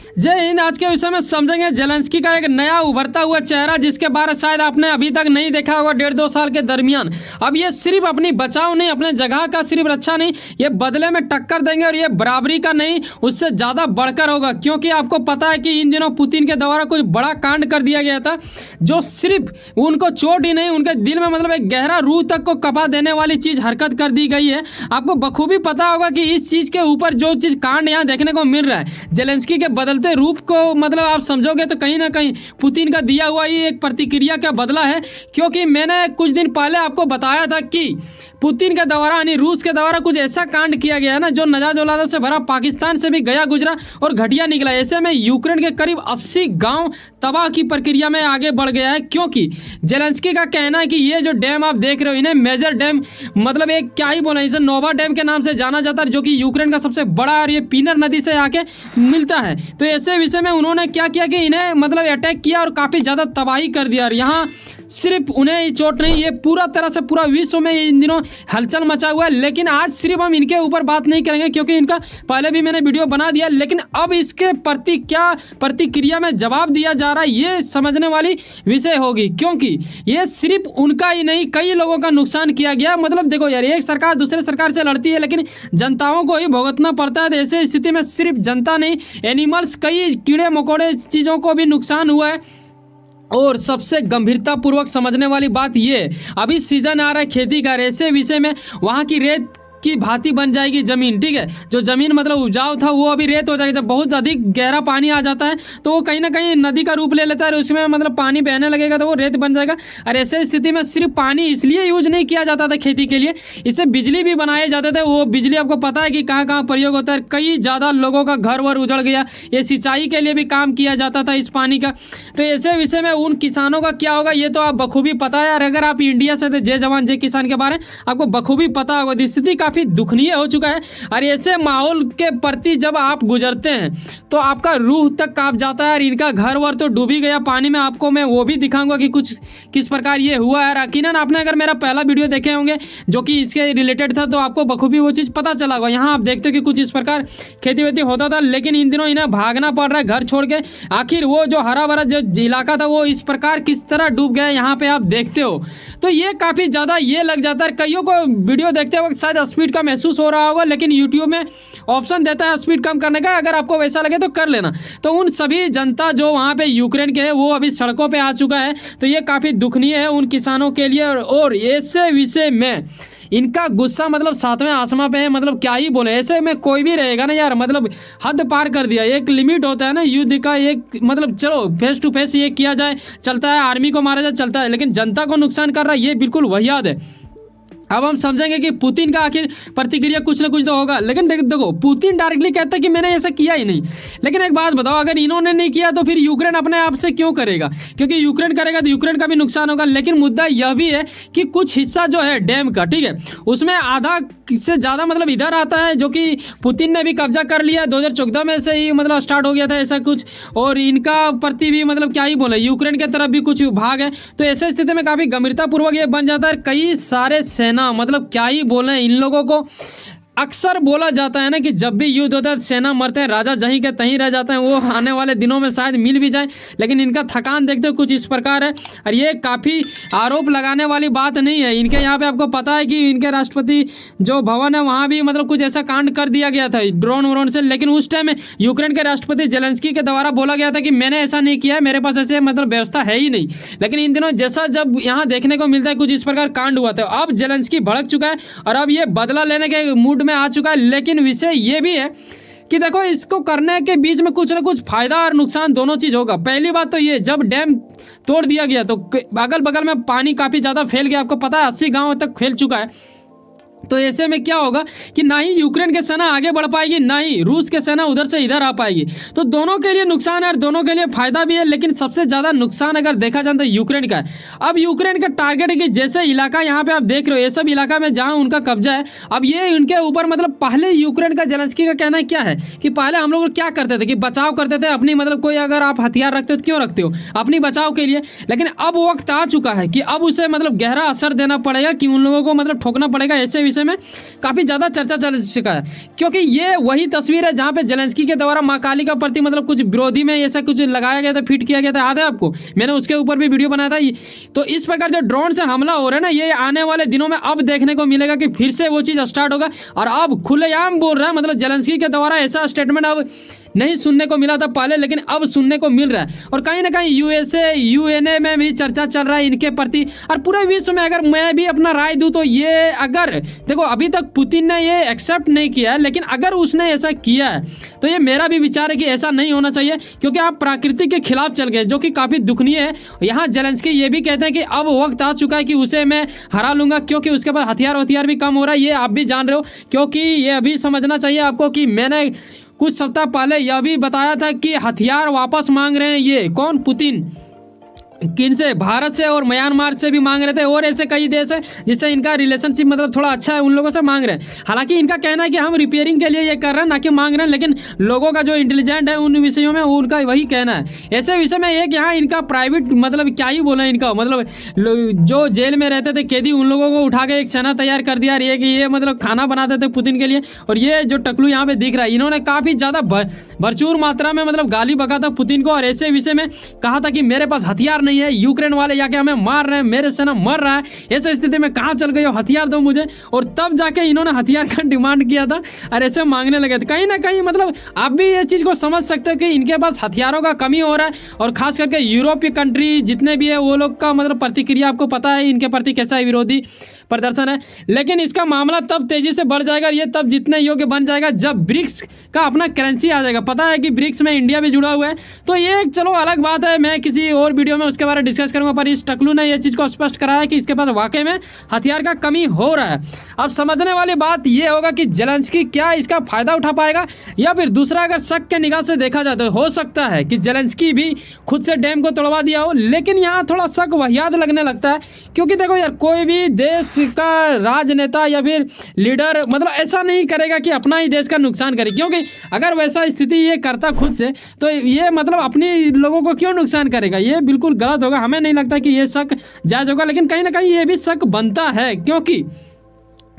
जय हिंद। आज के विषय में समझेंगे जेलेंस्की का एक नया उभरता हुआ चेहरा, जिसके बारे शायद आपने अभी तक नहीं देखा होगा 1.5-2 साल के दरमियान। अब ये सिर्फ अपनी बचाव नहीं, अपने जगह का सिर्फ रक्षा नहीं, ये बदले में टक्कर देंगे और ये बराबरी का नहीं, उससे ज़्यादा बढ़कर होगा। क्योंकि आपको पता है कि इन दिनों पुतिन के द्वारा कुछ बड़ा कांड कर दिया गया था, जो सिर्फ उनको चोट ही नहीं, उनके दिल में मतलब एक गहरा रूह तक को कपा देने वाली चीज़ हरकत कर दी गई है। आपको बखूबी पता होगा कि इस चीज़ के ऊपर जो चीज़ कांड यहाँ देखने को मिल रहा है, जेलेंस्की के बदलते रूप को मतलब आप समझोगे तो कहीं ना कहीं पुतिन का दिया हुआ ही एक प्रतिक्रिया का बदला है। क्योंकि मैंने कुछ दिन पहले आपको बताया था कि पुतिन के द्वारा यानी रूस के द्वारा कुछ ऐसा कांड किया गया है ना, जो नजायज औलादों से भरा, पाकिस्तान से भी गया गुजरा और घटिया निकला। ऐसे में यूक्रेन के करीब 80 गांव तबाह की प्रक्रिया में आगे बढ़ गया है। क्योंकि जेलेंस्की का कहना है कि ये जो डैम आप देख रहे हो, इन्हें मेजर डैम मतलब एक क्या ही बोले, इसे नोवा डैम के नाम से जाना जाता है, जो कि यूक्रेन का सबसे बड़ा और ये पीनर नदी से आके मिलता है। तो ऐसे विषय में उन्होंने क्या किया कि इन्हें मतलब अटैक किया और काफ़ी ज़्यादा तबाही कर दिया। और यहाँ सिर्फ उन्हें ही चोट नहीं, ये पूरा तरह से पूरा विश्व में इन दिनों हलचल मचा हुआ है। लेकिन आज सिर्फ हम इनके ऊपर बात नहीं करेंगे, क्योंकि इनका पहले भी मैंने वीडियो बना दिया। लेकिन अब इसके प्रति क्या प्रतिक्रिया में जवाब दिया जा रहा है, ये समझने वाली विषय होगी। क्योंकि ये सिर्फ उनका ही नहीं, कई लोगों का नुकसान किया गया। मतलब देखो यार, एक सरकार दूसरे सरकार से लड़ती है, लेकिन जनताओं को ही भुगतना पड़ता है। तो ऐसे स्थिति में सिर्फ जनता नहीं, एनिमल्स, कई कीड़े मकोड़े चीज़ों को भी नुकसान हुआ है। और सबसे गंभीरतापूर्वक समझने वाली बात ये, अभी सीजन आ रहा है खेती का, ऐसे विषय में वहाँ की रेत की भांति बन जाएगी ज़मीन। ठीक है, जो ज़मीन मतलब उपजाऊ था वो अभी रेत हो जाएगी। जब बहुत अधिक गहरा पानी आ जाता है तो वो कहीं ना कहीं नदी का रूप ले लेता है और उसमें मतलब पानी बहने लगेगा तो वो रेत बन जाएगा। और ऐसे स्थिति में सिर्फ पानी इसलिए यूज नहीं किया जाता था खेती के लिए, इससे बिजली भी बनाए जाते थे। वो बिजली आपको पता है कि कहाँ कहाँ प्रयोग होता है। कई ज़्यादा लोगों का घर वर उजड़ गया। ये सिंचाई के लिए भी काम किया जाता था इस पानी का। तो ऐसे विषय में उन किसानों का क्या होगा, ये तो आप बखूबी पता है। और अगर आप इंडिया से थे, जय जवान जय किसान के बारे में आपको बखूबी पता होगा। स्थिति काफ़ी दुखनीय हो चुका है। और ऐसे माहौल के प्रति जब आप गुजरते हैं तो आपका रूह तक कांप जाता है। और इनका घर वर तो डूबी गया पानी में। आपको मैं वो भी दिखाऊंगा कि कुछ किस प्रकार ये हुआ है। यकीनन आपने अगर मेरा पहला वीडियो देखे होंगे जो कि इसके रिलेटेड था, तो आपको बखूबी वो चीज़ पता चला होगा। यहाँ आप देखते हो कि कुछ इस प्रकार खेती वेती होता था, लेकिन इन दिनों इन्हें भागना पड़ रहा है घर छोड़ के। आखिर वो जो हरा भरा जो इलाका था वो इस प्रकार किस तरह डूब गया, यहाँ पे आप देखते हो। तो ये काफ़ी ज़्यादा ये लग जाता है। कईयों को वीडियो देखते वक्त शायद स्पीड का महसूस हो रहा होगा, लेकिन यूट्यूब में ऑप्शन देता है स्पीड कम करने का, अगर आपको वैसा लगे तो कर लेना। तो उन सभी जनता जो वहाँ पे यूक्रेन के है वो अभी सड़कों पे आ चुका है। तो ये काफ़ी दुखनीय है उन किसानों के लिए। और ऐसे विषय में इनका गुस्सा मतलब 7वें आसमां पे है। मतलब क्या ही बोले, ऐसे में कोई भी रहेगा ना यार, मतलब हद पार कर दिया। एक लिमिट होता है ना युद्ध का, एक मतलब चलो फेस टू फेस ये किया जाए चलता है, आर्मी को मारा जाए चलता है, लेकिन जनता को नुकसान कर रहा है ये बिल्कुल वाहियात है। अब हम समझेंगे कि पुतिन का आखिर प्रतिक्रिया कुछ ना कुछ तो होगा। लेकिन देखो, पुतिन डायरेक्टली कहता है कि मैंने ऐसा किया ही नहीं। लेकिन एक बात बताओ, अगर इन्होंने नहीं किया तो फिर यूक्रेन अपने आप से क्यों करेगा? क्योंकि यूक्रेन करेगा तो यूक्रेन का भी नुकसान होगा। लेकिन मुद्दा यह भी है कि कुछ हिस्सा जो है डैम का, ठीक है, उसमें आधा से ज़्यादा मतलब इधर आता है, जो कि पुतिन ने भी कब्जा कर लिया। 2014 में से ही मतलब स्टार्ट हो गया था ऐसा कुछ। और इनका प्रति भी मतलब क्या ही बोले, यूक्रेन की तरफ भी कुछ भाग है। तो ऐसे स्थिति में काफ़ी गंभीरतापूर्वक ये बन जाता है। कई सारे सेना मतलब क्या ही बोले, इन लोगों को अक्सर बोला जाता है ना कि जब भी युद्ध होता है सेना मरते हैं, राजा जहीं के तहीं रह जाते हैं। वो आने वाले दिनों में शायद मिल भी जाए, लेकिन इनका थकान देखते हो कुछ इस प्रकार है। और ये काफ़ी आरोप लगाने वाली बात नहीं है। इनके यहाँ पे आपको पता है कि इनके राष्ट्रपति जो भवन है वहाँ भी मतलब कुछ ऐसा कांड कर दिया गया था ड्रोन व्रोन से। लेकिन उस टाइम यूक्रेन के राष्ट्रपति जेलेंस्की के द्वारा बोला गया था कि मैंने ऐसा नहीं किया है, मेरे पास ऐसे मतलब व्यवस्था है ही नहीं। लेकिन इन दिनों जैसा जब यहाँ देखने को मिलता है कुछ इस प्रकार कांड हुआ था, अब जेलेंस्की भड़क चुका है और अब ये बदला लेने के मूड में आ चुका है। लेकिन विषय ये भी है कि देखो, इसको करने के बीच में कुछ ना कुछ फायदा और नुकसान दोनों चीज़ होगा। पहली बात तो ये, जब डैम तोड़ दिया गया तो अगल बगल में पानी काफ़ी ज़्यादा फैल गया। आपको पता है 80 गाँव तक फैल चुका है। तो ऐसे में क्या होगा कि ना ही यूक्रेन की सेना आगे बढ़ पाएगी, ना ही रूस की सेना उधर से इधर आ पाएगी। तो दोनों के लिए नुकसान है और दोनों के लिए फायदा भी है। लेकिन सबसे ज़्यादा नुकसान अगर देखा जाए तो यूक्रेन का है। अब यूक्रेन का टारगेट है कि जैसे इलाका यहाँ पे आप देख रहे हो, ये सब इलाका में जहाँ उनका कब्जा है, अब ये उनके ऊपर मतलब पहले यूक्रेन का जेलेंस्की का कहना क्या है कि पहले हम लोग क्या करते थे कि बचाव करते थे अपनी, मतलब कोई अगर आप हथियार रखते हो तो क्यों रखते हो, अपनी बचाव के लिए। लेकिन अब वक्त आ चुका है कि अब उसे मतलब गहरा असर देना पड़ेगा, कि उन लोगों को मतलब ठोकना पड़ेगा। ऐसे विषय विषय में काफ़ी ज़्यादा चर्चा चल चुका है, क्योंकि ये वही तस्वीर है जहाँ पे जेलेंस्की के द्वारा माँ काली का प्रति मतलब कुछ विरोधी में ऐसा कुछ लगाया गया था, फिट किया गया था, याद है आपको? मैंने उसके ऊपर भी वीडियो बनाया था। तो इस प्रकार जो ड्रोन से हमला हो रहा है ना, ये आने वाले दिनों में अब देखने को मिलेगा कि फिर से वो चीज़ स्टार्ट होगा। और अब खुलेआम बोल रहा है, मतलब जेलेंस्की के द्वारा ऐसा स्टेटमेंट अब नहीं सुनने को मिला था पहले, लेकिन अब सुनने को मिल रहा है। और कहीं ना कहीं यूएसए यूएनए में भी चर्चा चल रहा है इनके प्रति, और पूरे विश्व में। अगर मैं भी अपना राय दूं तो ये, अगर देखो अभी तक पुतिन ने ये एक्सेप्ट नहीं किया है, लेकिन अगर उसने ऐसा किया है तो ये मेरा भी विचार है कि ऐसा नहीं होना चाहिए, क्योंकि आप प्रकृति के खिलाफ चल गए, जो कि काफ़ी दुखनीय है। यहाँ जेलेंस्की ये भी कहते हैं कि अब वक्त आ चुका है कि उसे मैं हरा लूंगा, क्योंकि उसके पास हथियार भी कम हो रहा है। ये आप भी जान रहे हो, क्योंकि ये अभी समझना चाहिए आपको कि मैंने कुछ सप्ताह पहले यह भी बताया था कि हथियार वापस मांग रहे हैं ये कौन, पुतिन। किन से? भारत से और म्यांमार से भी मांग रहे थे, और ऐसे कई देश है जिससे इनका रिलेशनशिप मतलब थोड़ा अच्छा है, उन लोगों से मांग रहे हैं। हालांकि इनका कहना है कि हम रिपेयरिंग के लिए ये कर रहे हैं, ना कि मांग रहे हैं, लेकिन लोगों का जो इंटेलिजेंट है उन विषयों में उनका वही कहना है। ऐसे विषय में एक यहाँ इनका प्राइवेट मतलब क्या ही बोला इनका, मतलब जो जेल में रहते थे कैदी, उन लोगों को उठा के एक सेना तैयार कर दिया, ये कि ये मतलब खाना बनाते थे पुतिन के लिए। और ये जो टकलू यहाँ पे दिख रहा है, इन्होंने काफ़ी ज़्यादा भरपूर मात्रा में मतलब गाली बका था पुतिन को, और ऐसे विषय में कहा था कि मेरे पास हथियार नहीं है, यूक्रेन वाले जाके हमें मार रहे हैं, मेरे सेना मर रहा है, ऐसे स्थिति में कहाँ चल गए हो, हथियार दो मुझे। और तब जाके इन्होंने हथियार का डिमांड किया था और ऐसे मांगने लगे थे। कहीं ना कहीं मतलब आप भी ये चीज़ को समझ सकते हो कि इनके पास हथियारों का कमी हो रहा है, और खास करके यूरोपीय कंट्री जितने भी है वो लोग का मतलब प्रतिक्रिया आपको पता है इनके प्रति कैसा है, विरोधी प्रदर्शन है। लेकिन इसका मामला तब तेजी से बढ़ जाएगा, ये तब जितने योग्य बन जाएगा जब ब्रिक्स का अपना करेंसी आ जाएगा। पता है कि ब्रिक्स में इंडिया भी जुड़ा हुआ है, तो ये चलो अलग बात है, मैं किसी और वीडियो में उसके बारे में डिस्कस करूंगा। पर इस टकलू ने यह चीज़ को स्पष्ट कराया कि इसके पास वाकई में हथियार का कमी हो रहा है। अब समझने वाली बात यह होगा कि जेलेंस्की क्या इसका फायदा उठा पाएगा, या फिर दूसरा अगर शक के निगाह से देखा जाए तो हो सकता है कि जेलेंस्की भी खुद से डैम को तोड़वा दिया हो। लेकिन यहाँ थोड़ा शक वहियाद लगने लगता है, क्योंकि देखो यार, कोई भी देश का राजनेता या फिर लीडर मतलब ऐसा नहीं करेगा कि अपना ही देश का नुकसान करे, क्योंकि अगर वैसा स्थिति ये करता खुद से तो ये मतलब अपने लोगों को क्यों नुकसान करेगा, ये बिल्कुल गलत होगा। हमें नहीं लगता कि ये शक जायज होगा, लेकिन कहीं ना कहीं ये भी शक बनता है, क्योंकि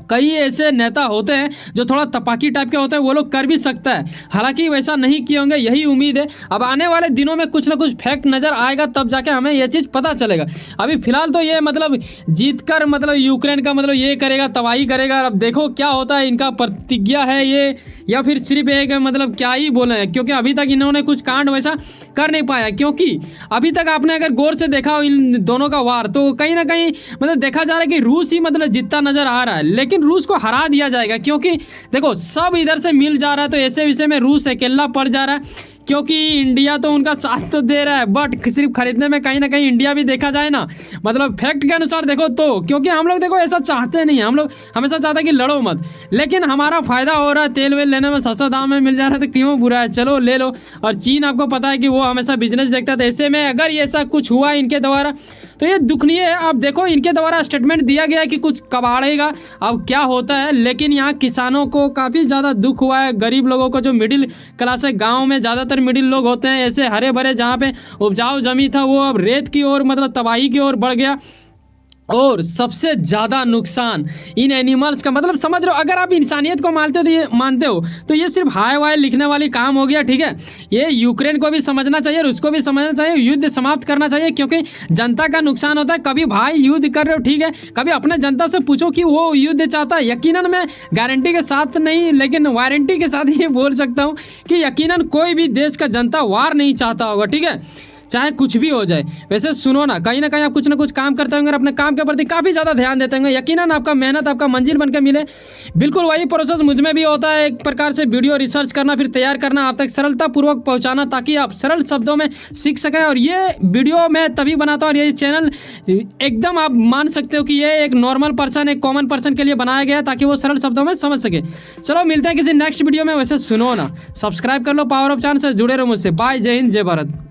कई ऐसे नेता होते हैं जो थोड़ा तपाकी टाइप के होते हैं, वो लोग कर भी सकता है। हालांकि वैसा नहीं किए होंगे, यही उम्मीद है। अब आने वाले दिनों में कुछ ना कुछ फैक्ट नज़र आएगा, तब जाके हमें ये चीज़ पता चलेगा। अभी फिलहाल तो ये मतलब जीत कर मतलब यूक्रेन का मतलब ये करेगा, तबाही करेगा। अब देखो क्या होता है, इनका प्रतिज्ञा है ये, या फिर सिर्फ एक मतलब क्या ही बोले हैं, क्योंकि अभी तक इन्होंने कुछ कांड वैसा कर नहीं पाया। क्योंकि अभी तक आपने अगर गौर से देखा हो इन दोनों का वार, तो कहीं ना कहीं मतलब देखा जा रहा है कि रूस ही मतलब जीतता नजर आ रहा है, लेकिन रूस को हरा दिया जाएगा। क्योंकि देखो सब इधर से मिल जा रहा है, तो ऐसे विषय में रूस अकेला पड़ जा रहा है, क्योंकि इंडिया तो उनका साथ तो दे रहा है, बट सिर्फ खरीदने में कहीं ना कहीं इंडिया भी देखा जाए ना, मतलब फैक्ट के अनुसार देखो तो, क्योंकि हम लोग देखो ऐसा चाहते नहीं, हम लोग हमेशा चाहते हैं कि लड़ो मत, लेकिन हमारा फायदा हो रहा है, तेल वेल लेने में सस्ता दाम में मिल जा रहा है, तो क्यों बुरा है, चलो ले लो। और चीन आपको पता है कि वो हमेशा बिजनेस देखता था, ऐसे में अगर ये ऐसा कुछ हुआ इनके द्वारा तो ये दुखनीय है। आप देखो इनके द्वारा स्टेटमेंट दिया गया है कि कुछ कबाड़ेगा, अब क्या होता है। लेकिन यहाँ किसानों को काफ़ी ज़्यादा दुख हुआ है, गरीब लोगों को, जो मिडिल क्लास है, गाँव में ज़्यादातर मिडिल लोग होते हैं, ऐसे हरे भरे जहाँ पे उपजाऊ जमीन था वो अब रेत की ओर मतलब तबाही की ओर बढ़ गया। और सबसे ज़्यादा नुकसान इन एनिमल्स का, मतलब समझ रहे हो, अगर आप इंसानियत को मानते हो तो ये सिर्फ हाय वाय लिखने वाली काम हो गया, ठीक है। ये यूक्रेन को भी समझना चाहिए, उसको भी समझना चाहिए, युद्ध समाप्त करना चाहिए, क्योंकि जनता का नुकसान होता है। कभी भाई युद्ध कर रहे हो, ठीक है, कभी अपने जनता से पूछो कि वो युद्ध चाहता है। यकीनन मैं गारंटी के साथ नहीं, लेकिन वारंटी के साथ ये बोल सकता हूँ कि यकीनन कोई भी देश का जनता वार नहीं चाहता होगा, ठीक है, चाहे कुछ भी हो जाए। वैसे सुनो ना कहीं आप कुछ ना कुछ काम करते होंगे, अपने काम के प्रति काफ़ी ज़्यादा ध्यान देते होंगे, यकीनन आपका मेहनत आपका मंजिल बन के मिले। बिल्कुल वही प्रोसेस मुझ में भी होता है, एक प्रकार से वीडियो रिसर्च करना, फिर तैयार करना, आप तक सरलतापूर्वक पहुँचाना, ताकि आप सरल शब्दों में सीख सकें। और ये वीडियो मैं तभी बनाता हूँ, और ये चैनल एकदम आप मान सकते हो कि ये एक नॉर्मल पर्सन, एक कॉमन पर्सन के लिए बनाया गया है, ताकि वो सरल शब्दों में समझ सके। चलो मिलते हैं किसी नेक्स्ट वीडियो में। वैसे सुनो ना, सब्सक्राइब कर लो, पावर ऑफ चांस से जुड़े रहो मुझसे। बाय, जय हिंद, जय भारत।